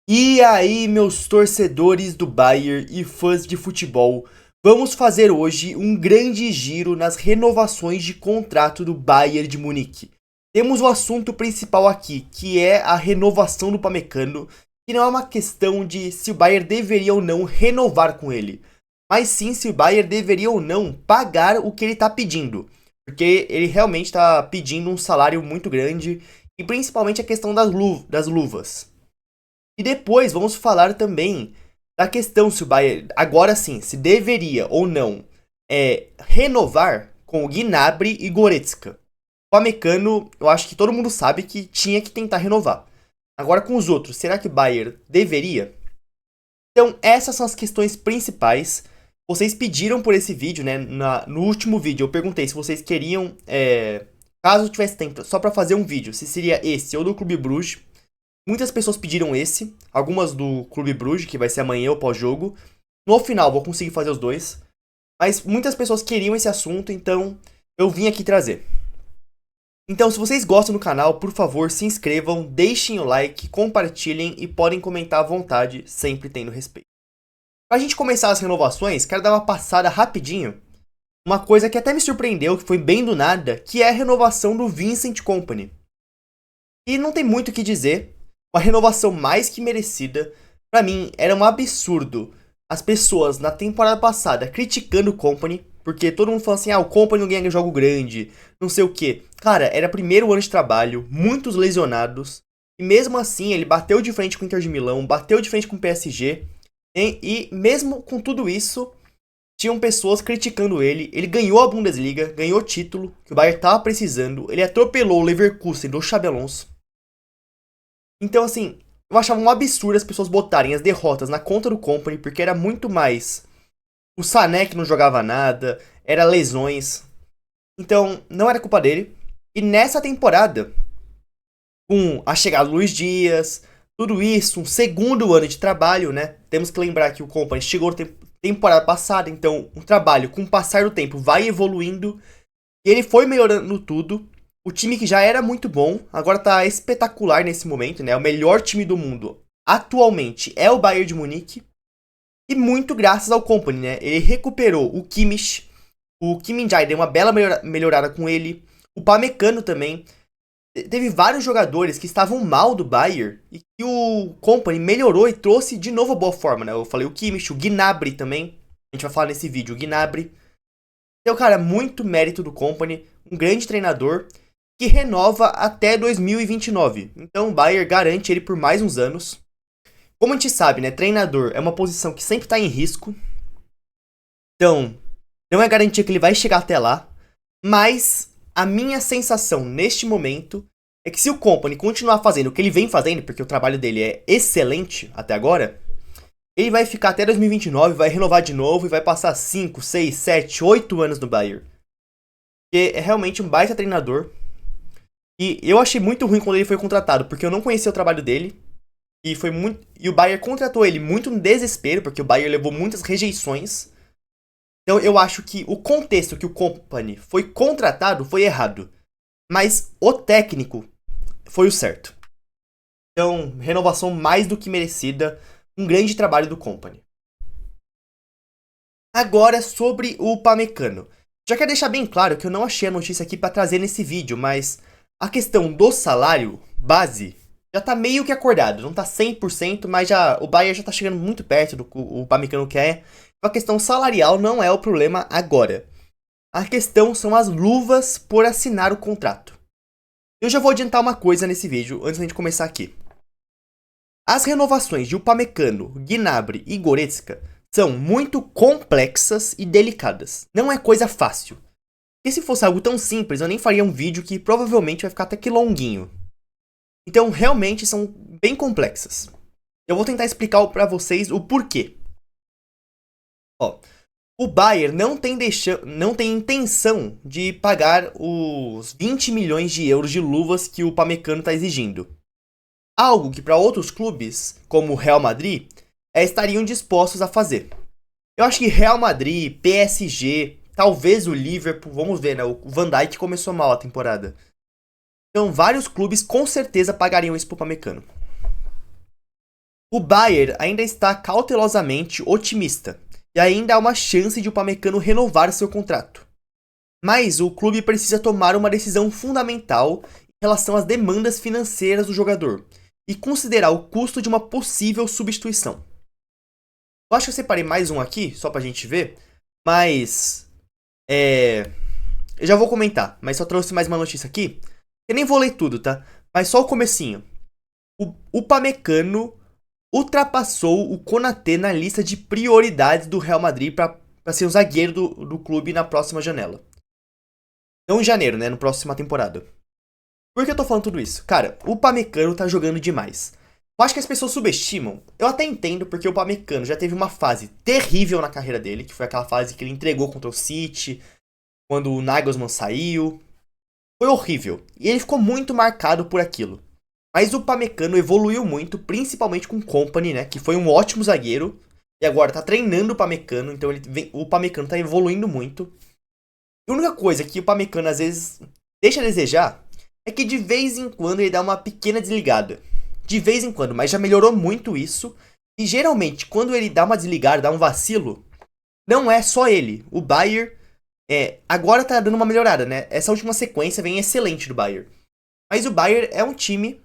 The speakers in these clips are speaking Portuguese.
E aí, meus torcedores do Bayern e fãs de futebol, vamos fazer hoje um grande giro nas renovações de contrato do Bayern de Munique. Temos o assunto principal aqui, que é a renovação do Upamecano, que não é uma questão de se o Bayern deveria ou não renovar com ele, mas sim se o Bayern deveria ou não pagar o que ele está pedindo, porque ele realmente está pedindo um salário muito grande, e principalmente a questão das luvas. E depois vamos falar também da questão se o Bayern, agora sim, se deveria ou não renovar com o Gnabry e Goretzka. O Upamecano, eu acho que todo mundo sabe que tinha que tentar renovar. Agora com os outros, será que o Bayern deveria? Então essas são as questões principais. Vocês pediram por esse vídeo, né? No último vídeo eu perguntei se vocês queriam, caso tivesse tempo, só para fazer um vídeo, se seria esse ou do Clube Bruges. Muitas pessoas pediram esse, algumas do Clube Bruges, que vai ser amanhã ou pós-jogo. No final vou conseguir fazer os dois, mas muitas pessoas queriam esse assunto, então eu vim aqui trazer. Então, se vocês gostam do canal, por favor, se inscrevam, deixem o like, compartilhem e podem comentar à vontade, sempre tendo respeito. Pra gente começar as renovações, quero dar uma passada rapidinho. Uma coisa que até me surpreendeu, que foi bem do nada, que é a renovação do Vincent Kompany. E não tem muito o que dizer, uma renovação mais que merecida. Pra mim, era um absurdo as pessoas na temporada passada criticando o Kompany, porque todo mundo falando assim, o Kompany não ganha jogo grande, não sei o que. Cara, era primeiro ano de trabalho, muitos lesionados, e mesmo assim ele bateu de frente com o Inter de Milão, bateu de frente com o PSG, e mesmo com tudo isso, tinham pessoas criticando ele. Ele ganhou a Bundesliga, ganhou o título que o Bayern tava precisando, ele atropelou o Leverkusen do Xabi Alonso. Então, assim, eu achava um absurdo as pessoas botarem as derrotas na conta do Kompany, porque era muito mais o Sané que não jogava nada, era lesões. Então, não era culpa dele. E nessa temporada, com a chegada do Luiz Dias, tudo isso, um segundo ano de trabalho, né? Temos que lembrar que o Kompany chegou temporada passada, então um trabalho com o passar do tempo vai evoluindo. E ele foi melhorando tudo. O time que já era muito bom, agora tá espetacular nesse momento, né? O melhor time do mundo atualmente é o Bayern de Munique. E muito graças ao Kompany, né? Ele recuperou o Kimmich, o Kim Min-jae deu uma bela melhorada com ele, o Upamecano também. Teve vários jogadores que estavam mal do Bayern e que o Kompany melhorou e trouxe de novo a boa forma, né? Eu falei o Kimmich, o Gnabry também. A gente vai falar nesse vídeo, o Gnabry. Então, cara, muito mérito do Kompany, um grande treinador que renova até 2029. Então o Bayern garante ele por mais uns anos. Como a gente sabe, né, treinador é uma posição que sempre está em risco. Então, não é garantia que ele vai chegar até lá. Mas a minha sensação neste momento é que se o Kompany continuar fazendo o que ele vem fazendo, porque o trabalho dele é excelente até agora, ele vai ficar até 2029, vai renovar de novo e vai passar 5, 6, 7, 8 anos no Bayern. Porque é realmente um baita treinador. E eu achei muito ruim quando ele foi contratado, porque eu não conhecia o trabalho dele. E o Bayern contratou ele muito no desespero, porque o Bayern levou muitas rejeições. Então eu acho que o contexto que o Kompany foi contratado foi errado. Mas o técnico foi o certo. Então, renovação mais do que merecida. Um grande trabalho do Kompany. Agora sobre o Upamecano. Já quero deixar bem claro que eu não achei a notícia aqui para trazer nesse vídeo, mas a questão do salário base já tá meio que acordado. Não tá 100%, mas o Bayern já tá chegando muito perto do que o Upamecano quer. A questão salarial não é o problema agora. A questão são as luvas por assinar o contrato. Eu já vou adiantar uma coisa nesse vídeo antes da gente começar aqui. As renovações de Upamecano, Gnabry e Goretzka são muito complexas e delicadas. Não é coisa fácil. E se fosse algo tão simples, eu nem faria um vídeo que provavelmente vai ficar até que longuinho. Então, realmente são bem complexas. Eu vou tentar explicar para vocês o porquê. Ó, o Bayern não tem intenção de pagar os 20 milhões de euros de luvas que o Upamecano está exigindo. Algo que para outros clubes, como o Real Madrid, estariam dispostos a fazer. Eu acho que Real Madrid, PSG, talvez o Liverpool, vamos ver, né? O Van Dijk começou mal a temporada. Então vários clubes com certeza pagariam isso pro Upamecano. O Bayern ainda está cautelosamente otimista e ainda há uma chance de o Upamecano renovar seu contrato. Mas o clube precisa tomar uma decisão fundamental em relação às demandas financeiras do jogador e considerar o custo de uma possível substituição. Eu acho que eu separei mais um aqui, só pra gente ver, mas eu já vou comentar, mas só trouxe mais uma notícia aqui. Eu nem vou ler tudo, tá? Mas só o comecinho. O Upamecano ultrapassou o Konaté na lista de prioridades do Real Madrid para ser o zagueiro do clube na próxima janela. Não em janeiro, né? Na próxima temporada. Por que eu tô falando tudo isso? Cara, o Upamecano tá jogando demais. Eu acho que as pessoas subestimam. Eu até entendo, porque o Upamecano já teve uma fase terrível na carreira dele, que foi aquela fase que ele entregou contra o City, quando o Nagelsmann saiu. Foi horrível. E ele ficou muito marcado por aquilo. Mas o Upamecano evoluiu muito, principalmente com o Kompany, né? Que foi um ótimo zagueiro. E agora tá treinando o Upamecano, então o Upamecano tá evoluindo muito. E a única coisa que o Upamecano às vezes deixa a desejar é que de vez em quando ele dá uma pequena desligada. De vez em quando, mas já melhorou muito isso. E geralmente, quando ele dá uma desligada, dá um vacilo, não é só ele. O Bayern agora tá dando uma melhorada, né? Essa última sequência vem excelente do Bayern. Mas o Bayern é um time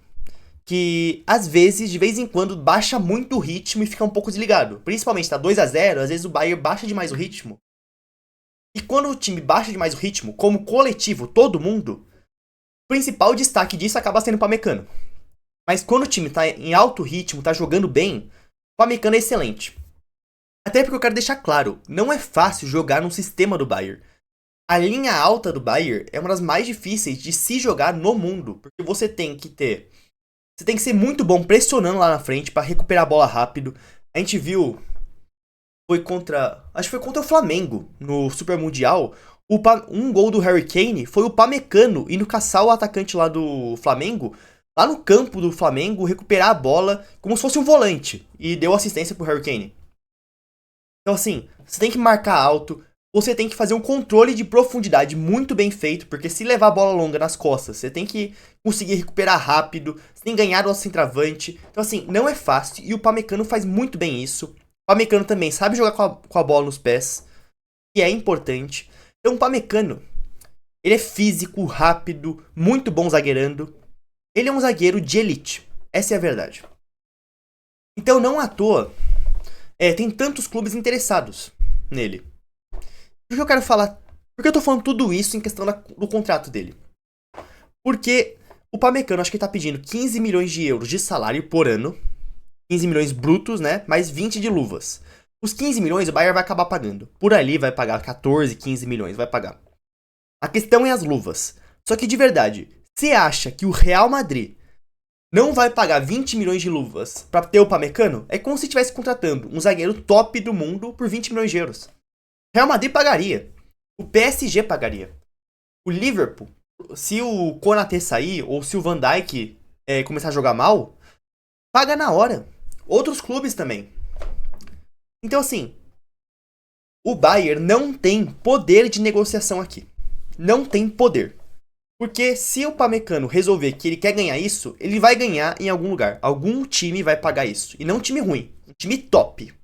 que, às vezes, de vez em quando, baixa muito o ritmo e fica um pouco desligado. Principalmente, tá 2-0, às vezes o Bayern baixa demais o ritmo. E quando o time baixa demais o ritmo, como coletivo, todo mundo, o principal destaque disso acaba sendo o Upamecano. Mas quando o time tá em alto ritmo, tá jogando bem, o Upamecano é excelente. Até porque eu quero deixar claro, não é fácil jogar num sistema do Bayern. A linha alta do Bayern é uma das mais difíceis de se jogar no mundo, porque você tem que ser muito bom pressionando lá na frente para recuperar a bola rápido. A gente viu, acho que foi contra o Flamengo no Super Mundial. Um gol do Harry Kane foi o Upamecano indo caçar o atacante lá do Flamengo, lá no campo do Flamengo, recuperar a bola como se fosse um volante e deu assistência pro Harry Kane. Então assim, você tem que marcar alto, você tem que fazer um controle de profundidade muito bem feito, porque se levar a bola longa nas costas, você tem que conseguir recuperar rápido, você tem que ganhar do centroavante. Então assim, não é fácil e o Upamecano faz muito bem isso. O Upamecano também sabe jogar com a bola nos pés, que é importante. Então o Upamecano, ele é físico, rápido, muito bom zagueirando. Ele é um zagueiro de elite, essa é a verdade. Então não à toa, tem tantos clubes interessados nele. Por que eu quero falar? Por que eu tô falando tudo isso em questão do contrato dele? Porque o Upamecano, acho que ele tá pedindo 15 milhões de euros de salário por ano. 15 milhões brutos, né? Mais 20 de luvas. Os 15 milhões o Bayern vai acabar pagando. Por ali vai pagar 14, 15 milhões, vai pagar. A questão é as luvas. Só que de verdade, você acha que o Real Madrid não vai pagar 20 milhões de luvas pra ter o Upamecano? É como se estivesse contratando um zagueiro top do mundo por 20 milhões de euros. Real Madrid pagaria. O PSG pagaria. O Liverpool, se o Konaté sair ou se o Van Dijk começar a jogar mal, paga na hora. Outros clubes também. Então assim, o Bayern não tem poder de negociação aqui. Não tem poder. Porque se o Upamecano resolver que ele quer ganhar isso, ele vai ganhar em algum lugar. Algum time vai pagar isso. E não um time ruim. Um time top.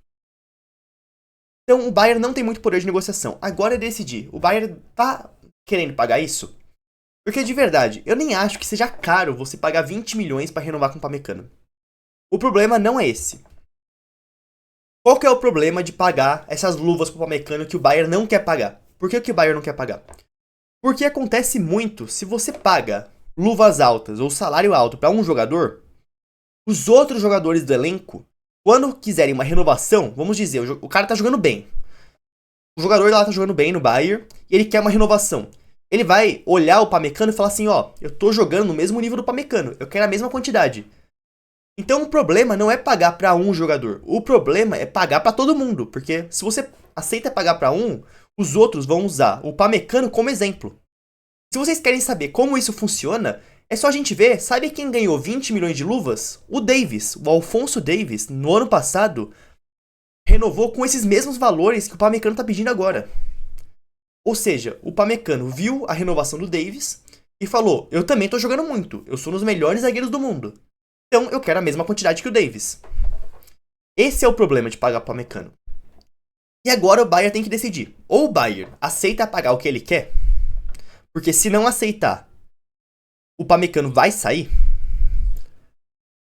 Então o Bayern não tem muito poder de negociação. Agora é decidir. O Bayern tá querendo pagar isso? Porque de verdade, eu nem acho que seja caro você pagar 20 milhões para renovar com o Upamecano. O problema não é esse. Qual que é o problema de pagar essas luvas pro Upamecano que o Bayern não quer pagar? Por que o Bayern não quer pagar? Porque acontece muito, se você paga luvas altas ou salário alto para um jogador, os outros jogadores do elenco, quando quiserem uma renovação, vamos dizer, o cara tá jogando bem. O jogador lá tá jogando bem no Bayern e ele quer uma renovação. Ele vai olhar o Upamecano e falar assim, ó, eu tô jogando no mesmo nível do Upamecano, eu quero a mesma quantidade. Então o problema não é pagar pra um jogador, o problema é pagar pra todo mundo, porque se você aceita pagar pra um, os outros vão usar o Upamecano como exemplo. Se vocês querem saber como isso funciona, é só a gente ver, sabe quem ganhou 20 milhões de luvas? O Davis, o Alphonso Davies, no ano passado, renovou com esses mesmos valores que o Upamecano tá pedindo agora. Ou seja, o Upamecano viu a renovação do Davis e falou, eu também tô jogando muito, eu sou um dos melhores zagueiros do mundo. Então eu quero a mesma quantidade que o Davis. Esse é o problema de pagar pro Upamecano. E agora o Bayern tem que decidir. Ou o Bayern aceita pagar o que ele quer, porque se não aceitar, o Upamecano vai sair.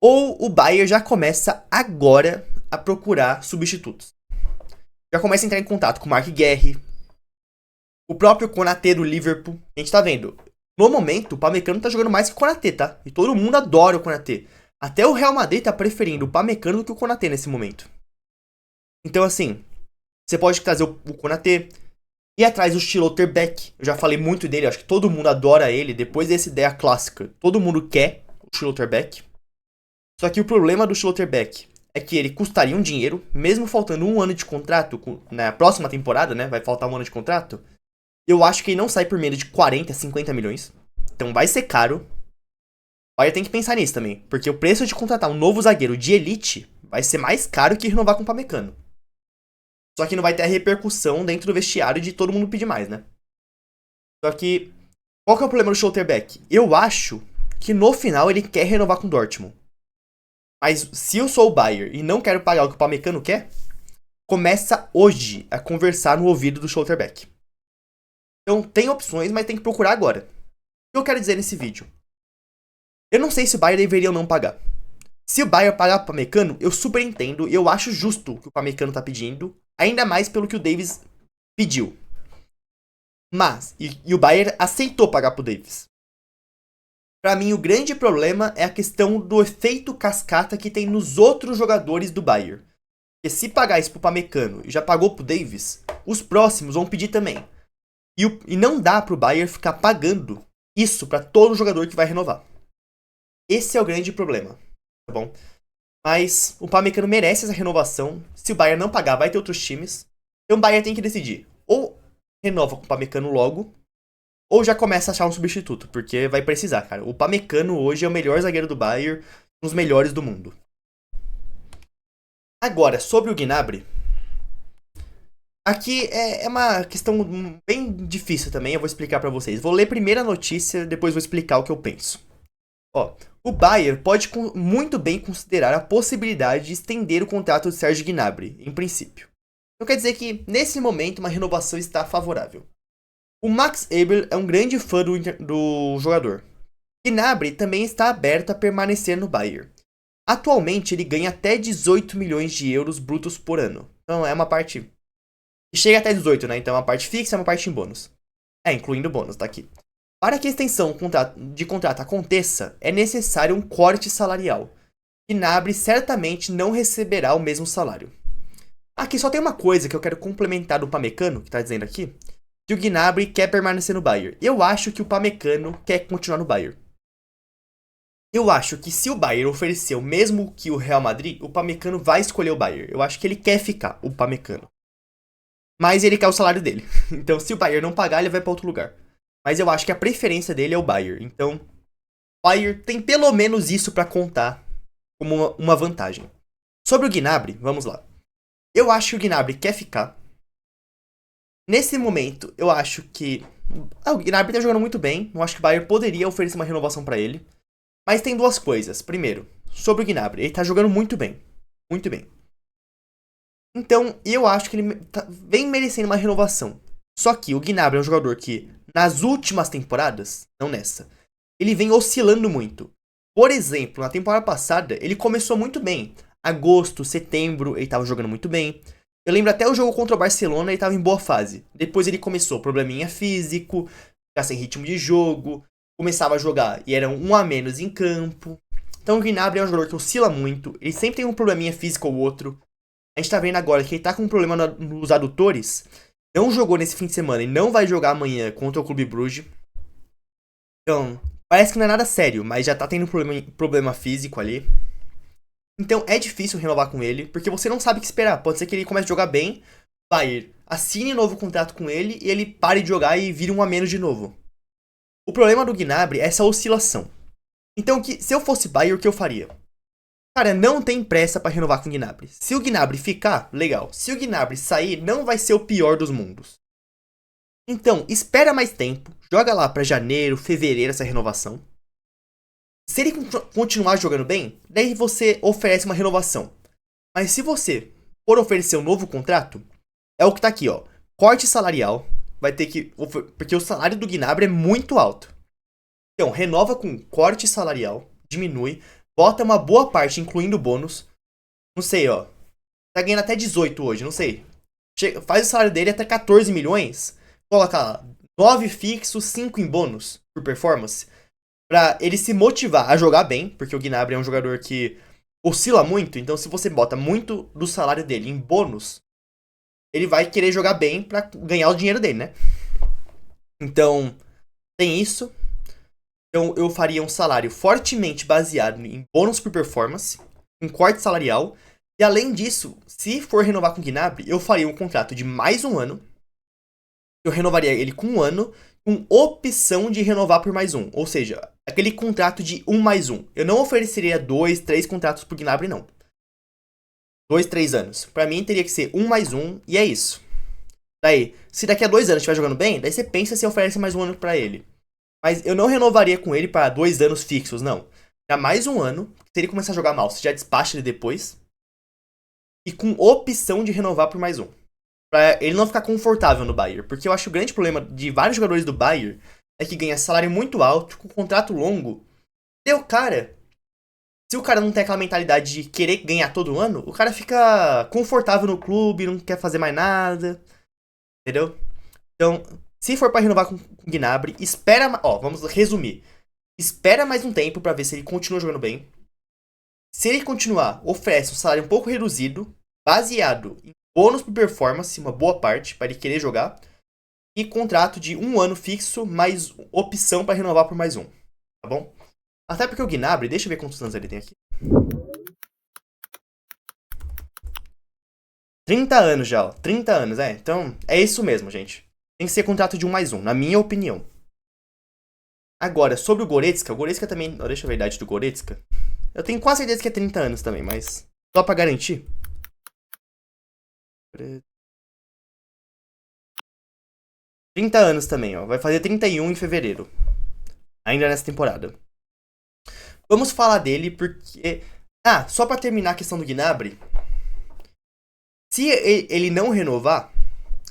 Ou o Bayern já começa agora a procurar substitutos. Já começa a entrar em contato com o Marc Guéhi, o próprio Konaté do Liverpool. A gente tá vendo. No momento, o Upamecano tá jogando mais que o Konaté, tá? E todo mundo adora o Konaté. Até o Real Madrid tá preferindo o Upamecano do que o Konaté nesse momento. Então, assim, você pode trazer o Konaté, ir atrás do Schlotterbeck. Eu já falei muito dele, acho que todo mundo adora ele. Depois dessa ideia clássica, todo mundo quer o Schlotterbeck. Só que o problema do Schlotterbeck é que ele custaria um dinheiro, mesmo faltando um ano de contrato, na próxima temporada, né, vai faltar um ano de contrato. Eu acho que ele não sai por menos de 40, 50 milhões. Então vai ser caro. O Bayern tem que pensar nisso também, porque o preço de contratar um novo zagueiro de elite vai ser mais caro que renovar com o Upamecano. Só que não vai ter a repercussão dentro do vestiário de todo mundo pedir mais, né? Só que, qual que é o problema do Schlotterbeck? Eu acho que no final ele quer renovar com o Dortmund. Mas se eu sou o Bayern e não quero pagar o que o Upamecano quer, começa hoje a conversar no ouvido do Schlotterbeck. Então tem opções, mas tem que procurar agora. O que eu quero dizer nesse vídeo? Eu não sei se o Bayern deveria ou não pagar. Se o Bayern pagar o Upamecano, eu super entendo e eu acho justo o que o Upamecano tá pedindo, ainda mais pelo que o Davies pediu. Mas, e o Bayern aceitou pagar pro Davies. Pra mim, o grande problema é a questão do efeito cascata que tem nos outros jogadores do Bayern. Porque se pagar isso pro Upamecano e já pagou pro Davies, os próximos vão pedir também. E não dá pro Bayern ficar pagando isso pra todo jogador que vai renovar. Esse é o grande problema, tá bom? Mas o Upamecano merece essa renovação. Se o Bayern não pagar, vai ter outros times. Então o Bayern tem que decidir. Ou renova com o Upamecano logo, ou já começa a achar um substituto, porque vai precisar, cara. O Upamecano hoje é o melhor zagueiro do Bayern, um dos melhores do mundo. Agora, sobre o Gnabry. Aqui é uma questão bem difícil também, eu vou explicar pra vocês. Vou ler primeiro a notícia, depois vou explicar o que eu penso. Ó, o Bayern pode muito bem considerar a possibilidade de estender o contrato de Serge Gnabry, em princípio. Então quer dizer que, nesse momento, uma renovação está favorável. O Max Eberl é um grande fã do jogador. Gnabry também está aberto a permanecer no Bayern. Atualmente, ele ganha até 18 milhões de euros brutos por ano. Então é uma parte... Chega até 18, né? Então é uma parte fixa e uma parte em bônus. Incluindo bônus, tá aqui. Para que a extensão de contrato aconteça, é necessário um corte salarial. Gnabry certamente não receberá o mesmo salário. Aqui só tem uma coisa que eu quero complementar do Upamecano, que tá dizendo aqui, que o Gnabry quer permanecer no Bayern. Eu acho que o Upamecano quer continuar no Bayern. Eu acho que se o Bayern oferecer o mesmo que o Real Madrid, o Upamecano vai escolher o Bayern. Eu acho que ele quer ficar, o Upamecano. Mas ele quer o salário dele. Então se o Bayern não pagar, ele vai para outro lugar. Mas eu acho que a preferência dele é o Bayern. Então, o Bayern tem pelo menos isso pra contar como uma vantagem. Sobre o Gnabry, vamos lá. Eu acho que o Gnabry quer ficar. Nesse momento, eu acho que... o Gnabry tá jogando muito bem. Eu acho que o Bayern poderia oferecer uma renovação pra ele. Mas tem duas coisas. Primeiro, sobre o Gnabry. Ele tá jogando muito bem. Muito bem. Então, eu acho que ele vem merecendo uma renovação. Só que o Gnabry é um jogador que, nas últimas temporadas, não nessa, ele vem oscilando muito. Por exemplo, na temporada passada, ele começou muito bem. Agosto, setembro, ele tava jogando muito bem. Eu lembro até o jogo contra o Barcelona, ele tava em boa fase. Depois ele começou probleminha físico, ficar sem ritmo de jogo, começava a jogar e era um a menos em campo. Então o Gnabry é um jogador que oscila muito, ele sempre tem um probleminha físico ou outro. A gente tá vendo agora que ele tá com um problema nos adutores. Não jogou nesse fim de semana e não vai jogar amanhã contra o Clube Bruges. Então, parece que não é nada sério, mas já tá tendo problema físico ali. Então é difícil renovar com ele, porque você não sabe o que esperar. Pode ser que ele comece a jogar bem, Bayern assine novo contrato com ele e ele pare de jogar e vire um a menos de novo. O problema do Gnabry é essa oscilação. Então, se eu fosse Bayern, o que eu faria? Cara, não tem pressa pra renovar com o Gnabry. Se o Gnabry ficar, legal. Se o Gnabry sair, não vai ser o pior dos mundos. Então, espera mais tempo. Joga lá pra janeiro, fevereiro essa renovação. Se ele continuar jogando bem, daí você oferece uma renovação. Mas se você for oferecer um novo contrato, é o que tá aqui, ó. Corte salarial, vai ter que... Porque o salário do Gnabry é muito alto. Então, renova com corte salarial, diminui, bota uma boa parte, incluindo bônus. Não sei, ó. Tá ganhando até 18 hoje, não sei. Faz o salário dele até 14 milhões. Coloca lá, 9 fixos, 5 em bônus por performance. Pra ele se motivar a jogar bem, porque o Gnabry é um jogador que oscila muito. Então, se você bota muito do salário dele em bônus, ele vai querer jogar bem pra ganhar o dinheiro dele, né? Então, tem isso. Então, eu faria um salário fortemente baseado em bônus por performance, um corte salarial. E além disso, se for renovar com o Gnabry, eu faria um contrato de mais um ano. Eu renovaria ele com um ano, com opção de renovar por mais um. Ou seja, aquele contrato de 1 mais 1. Eu não ofereceria 2, 3 contratos pro Gnabry, não. 2, 3 anos. Pra mim, teria que ser 1 mais 1, e é isso. Daí, se daqui a 2 anos estiver jogando bem, daí você pensa se oferece mais um ano pra ele. Mas eu não renovaria com ele para 2 anos fixos, não. Dá mais um ano, se ele começar a jogar mal, você já despacha ele depois. E com opção de renovar por mais um. Pra ele não ficar confortável no Bayern. Porque eu acho que o grande problema de vários jogadores do Bayern é que ganha salário muito alto, com contrato longo. E o cara, se o cara não tem aquela mentalidade de querer ganhar todo ano, o cara fica confortável no clube, não quer fazer mais nada. Entendeu? Então, se for pra renovar com o Gnabry, espera... Ó, vamos resumir. Espera mais um tempo pra ver se ele continua jogando bem. Se ele continuar, oferece um salário um pouco reduzido, baseado em bônus por performance, uma boa parte, para ele querer jogar. E contrato de 1 ano fixo, mais opção para renovar por mais um. Tá bom? Até porque o Gnabry, deixa eu ver quantos anos ele tem aqui. 30 anos já, ó. 30 anos, é. Então, é isso mesmo, gente. Tem que ser contrato de 1 mais 1, na minha opinião. Agora, sobre o Goretzka também... Deixa eu ver a idade do Goretzka. Eu tenho quase certeza que é 30 anos também, mas... Só pra garantir. 30 anos também, ó. Vai fazer 31 em fevereiro. Ainda nessa temporada. Vamos falar dele porque... Ah, só pra terminar a questão do Gnabry. Se ele não renovar...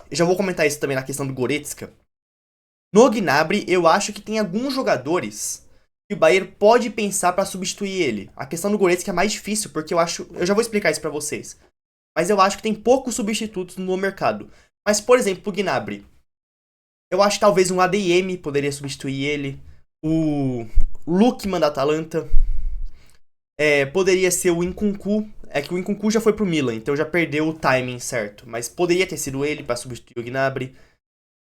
Eu já vou comentar isso também na questão do Goretzka. No Gnabry, eu acho que tem alguns jogadores que o Bayern pode pensar pra substituir ele. A questão do Goretzka é mais difícil, porque eu acho... Eu já vou explicar isso pra vocês. Mas eu acho que tem poucos substitutos no mercado. Mas, por exemplo, o Gnabry. Eu acho que talvez um ADM poderia substituir ele. O Lookman da Atalanta. Poderia ser o Nkunku. É que o Nkunku já foi pro Milan, então já perdeu o timing certo. Mas poderia ter sido ele pra substituir o Gnabry.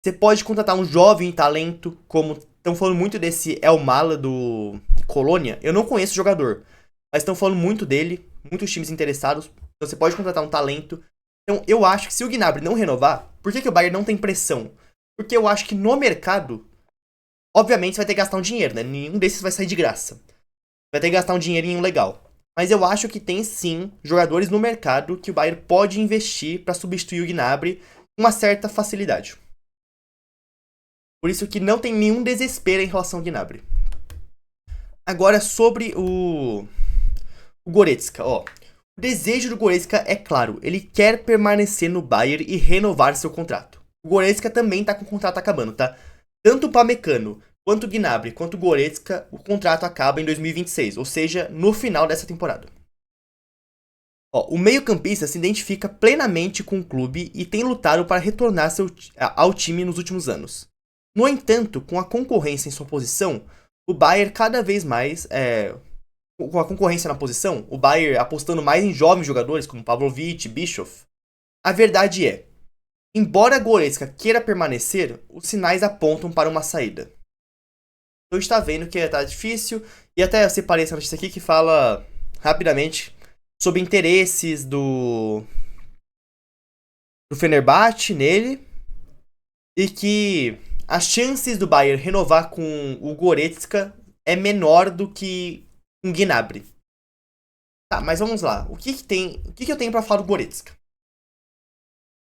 Você pode contratar um jovem talento, como estão falando muito desse El Mala do Colônia. Eu não conheço o jogador, mas estão falando muito dele, muitos times interessados. Então você pode contratar um talento. Então eu acho que se o Gnabry não renovar, por que o Bayern não tem pressão? Porque eu acho que no mercado, obviamente você vai ter que gastar um dinheiro, né? Nenhum desses vai sair de graça. Vai ter que gastar um dinheirinho legal. Mas eu acho que tem sim jogadores no mercado que o Bayern pode investir para substituir o Gnabry com uma certa facilidade. Por isso que não tem nenhum desespero em relação ao Gnabry. Agora sobre o Goretzka, ó. O desejo do Goretzka é claro, ele quer permanecer no Bayern e renovar seu contrato. O Goretzka também tá com o contrato acabando, tá? Tanto o Upamecano, quanto o Gnabry, quanto o Goretzka, o contrato acaba em 2026, ou seja, no final dessa temporada. Ó, o meio-campista se identifica plenamente com o clube e tem lutado para retornar ao time nos últimos anos. No entanto, com a concorrência em sua posição, o Bayern cada vez mais... com a concorrência na posição, o Bayern apostando mais em jovens jogadores como Pavlovic, Bischoff. A verdade é, embora Goretzka queira permanecer, os sinais apontam para uma saída. Então está vendo que tá difícil, e até eu separei essa notícia aqui que fala rapidamente sobre interesses do Fenerbahçe nele, e que as chances do Bayern renovar com o Goretzka é menor do que um Gnabry. Tá, mas vamos lá. O que eu tenho pra falar do Goretzka?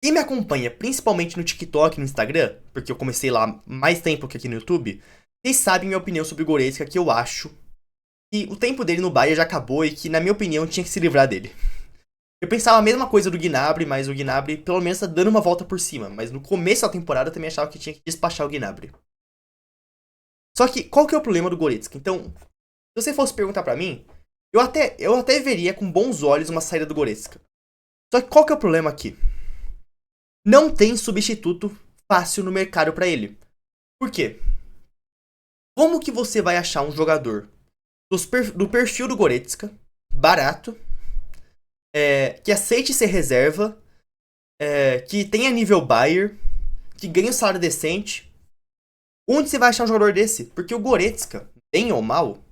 Quem me acompanha, principalmente no TikTok e no Instagram, porque eu comecei lá mais tempo que aqui no YouTube, vocês sabem minha opinião sobre o Goretzka, que eu acho que o tempo dele no Bayern já acabou e que, na minha opinião, tinha que se livrar dele. Eu pensava a mesma coisa do Gnabry, mas o Gnabry pelo menos tá dando uma volta por cima. Mas no começo da temporada eu também achava que tinha que despachar o Gnabry. Só que, qual que é o problema do Goretzka? Então, se você fosse perguntar pra mim, eu até veria com bons olhos uma saída do Goretzka. Só que qual que é o problema aqui? Não tem substituto fácil no mercado pra ele. Por quê? Como que você vai achar um jogador do perfil do Goretzka, barato, que aceite ser reserva, que tenha nível Bayer, que ganhe um salário decente? Onde você vai achar um jogador desse? Porque o Goretzka, bem ou mal,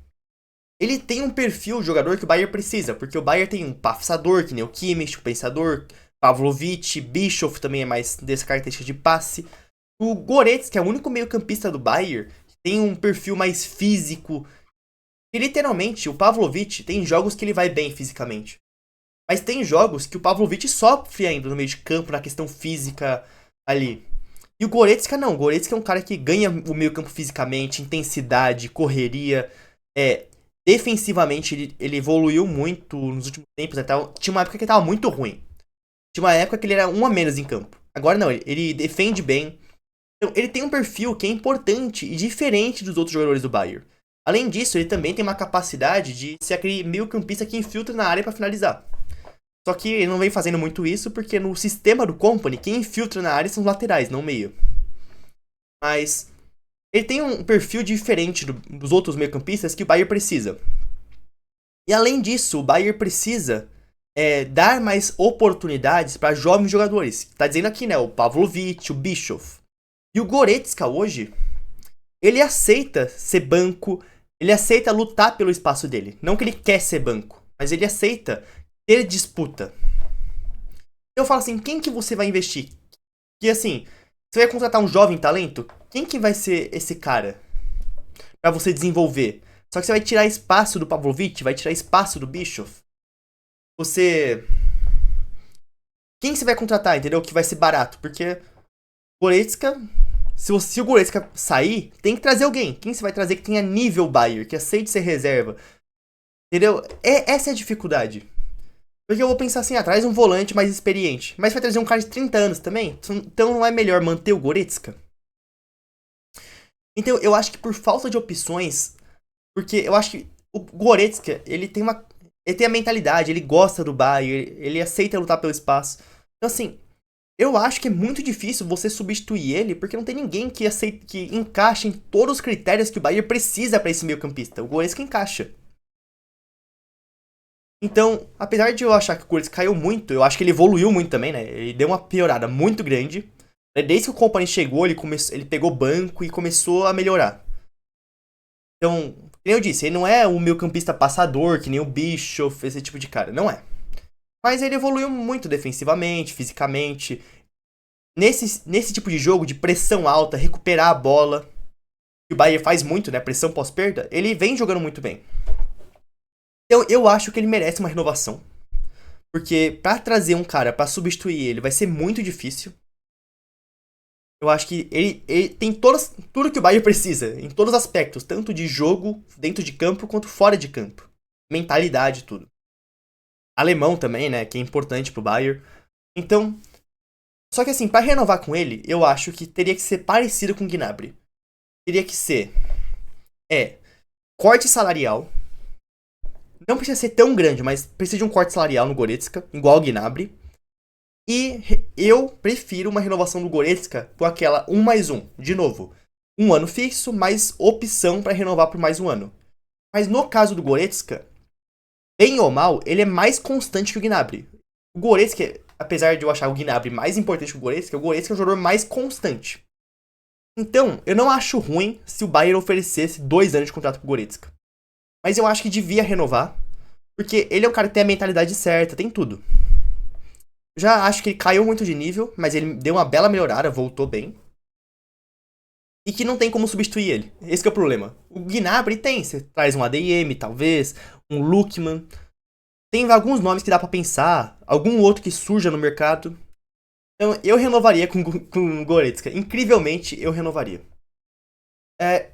ele tem um perfil de jogador que o Bayern precisa. Porque o Bayern tem um passador, que nem o Kimmich, o pensador, Pavlovic, Bischoff também é mais dessa característica de passe. O Goretzka é o único meio-campista do Bayern que tem um perfil mais físico. E literalmente, o Pavlovic tem jogos que ele vai bem fisicamente. Mas tem jogos que o Pavlovic sofre ainda no meio de campo, na questão física ali. E o Goretzka não. O Goretzka é um cara que ganha o meio campo fisicamente, intensidade, correria. Defensivamente ele evoluiu muito nos últimos tempos. Né? Tinha uma época que ele tava muito ruim. Tinha uma época que ele era um a menos em campo. Agora não, ele defende bem. Então, ele tem um perfil que é importante e diferente dos outros jogadores do Bayern. Além disso, ele também tem uma capacidade de ser aquele meio-campista que infiltra na área para finalizar. Só que ele não vem fazendo muito isso porque no sistema do Company, quem infiltra na área são os laterais, não o meio. Mas ele tem um perfil diferente dos outros meio-campistas que o Bayern precisa. E além disso, o Bayern precisa dar mais oportunidades para jovens jogadores. Tá dizendo aqui, né? O Pavlovic, o Bischoff. E o Goretzka hoje, ele aceita ser banco, ele aceita lutar pelo espaço dele. Não que ele quer ser banco, mas ele aceita ter disputa. Eu falo assim, quem que você vai investir? Que assim, você vai contratar um jovem talento? Quem que vai ser esse cara pra você desenvolver? Só que você vai tirar espaço do Pavlovic, vai tirar espaço do Bischoff. Quem você vai contratar, entendeu? Que vai ser barato, porque Goretzka, se o Goretzka sair, tem que trazer alguém. Quem você vai trazer que tenha nível Bayer, que aceite ser reserva? Entendeu? Essa é a dificuldade. Porque eu vou pensar assim, traz um volante mais experiente. Mas vai trazer um cara de 30 anos também? Então não é melhor manter o Goretzka? Então eu acho que por falta de opções, porque eu acho que o Goretzka, ele tem a mentalidade, ele gosta do Bayern, ele aceita lutar pelo espaço. Então assim, eu acho que é muito difícil você substituir ele, porque não tem ninguém que aceite, que encaixe em todos os critérios que o Bayern precisa para esse meio-campista. O Goretzka encaixa. Então, apesar de eu achar que o Goretzka caiu muito, eu acho que ele evoluiu muito também, né? Ele deu uma piorada muito grande. Desde que o Company chegou, ele pegou banco e começou a melhorar. Então, como eu disse, ele não é o meio-campista passador, que nem o Bischoff, esse tipo de cara. Não é. Mas ele evoluiu muito defensivamente, fisicamente. Nesse tipo de jogo, de pressão alta, recuperar a bola, que o Bayern faz muito, né? Pressão pós-perda, ele vem jogando muito bem. Então, eu acho que ele merece uma renovação. Porque pra trazer um cara pra substituir ele vai ser muito difícil. Eu acho que ele tem tudo que o Bayern precisa, em todos os aspectos, tanto de jogo, dentro de campo, quanto fora de campo. Mentalidade, tudo. Alemão também, né, que é importante pro Bayern. Então, só que assim, pra renovar com ele, eu acho que teria que ser parecido com o Gnabry. Teria que ser, corte salarial. Não precisa ser tão grande, mas precisa de um corte salarial no Goretzka, igual o Gnabry. E eu prefiro uma renovação do Goretzka com aquela 1+1. De novo, um ano fixo, mais opção para renovar por mais um ano. Mas no caso do Goretzka, bem ou mal, ele é mais constante que o Gnabry. O Goretzka, apesar de eu achar o Gnabry mais importante que o Goretzka é um jogador mais constante. Então, eu não acho ruim se o Bayern oferecesse 2 anos de contrato pro Goretzka. Mas eu acho que devia renovar, porque ele é um cara que tem a mentalidade certa, tem tudo. Já acho que ele caiu muito de nível, mas ele deu uma bela melhorada, voltou bem. E que não tem como substituir ele. Esse que é o problema. O Gnabry tem, você traz um ADM, talvez, um Lookman. Tem alguns nomes que dá pra pensar, algum outro que surja no mercado. Então eu renovaria com o Goretzka. Incrivelmente, eu renovaria.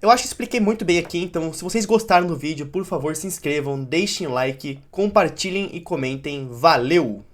Eu acho que expliquei muito bem aqui, então se vocês gostaram do vídeo, por favor se inscrevam, deixem like, compartilhem e comentem. Valeu!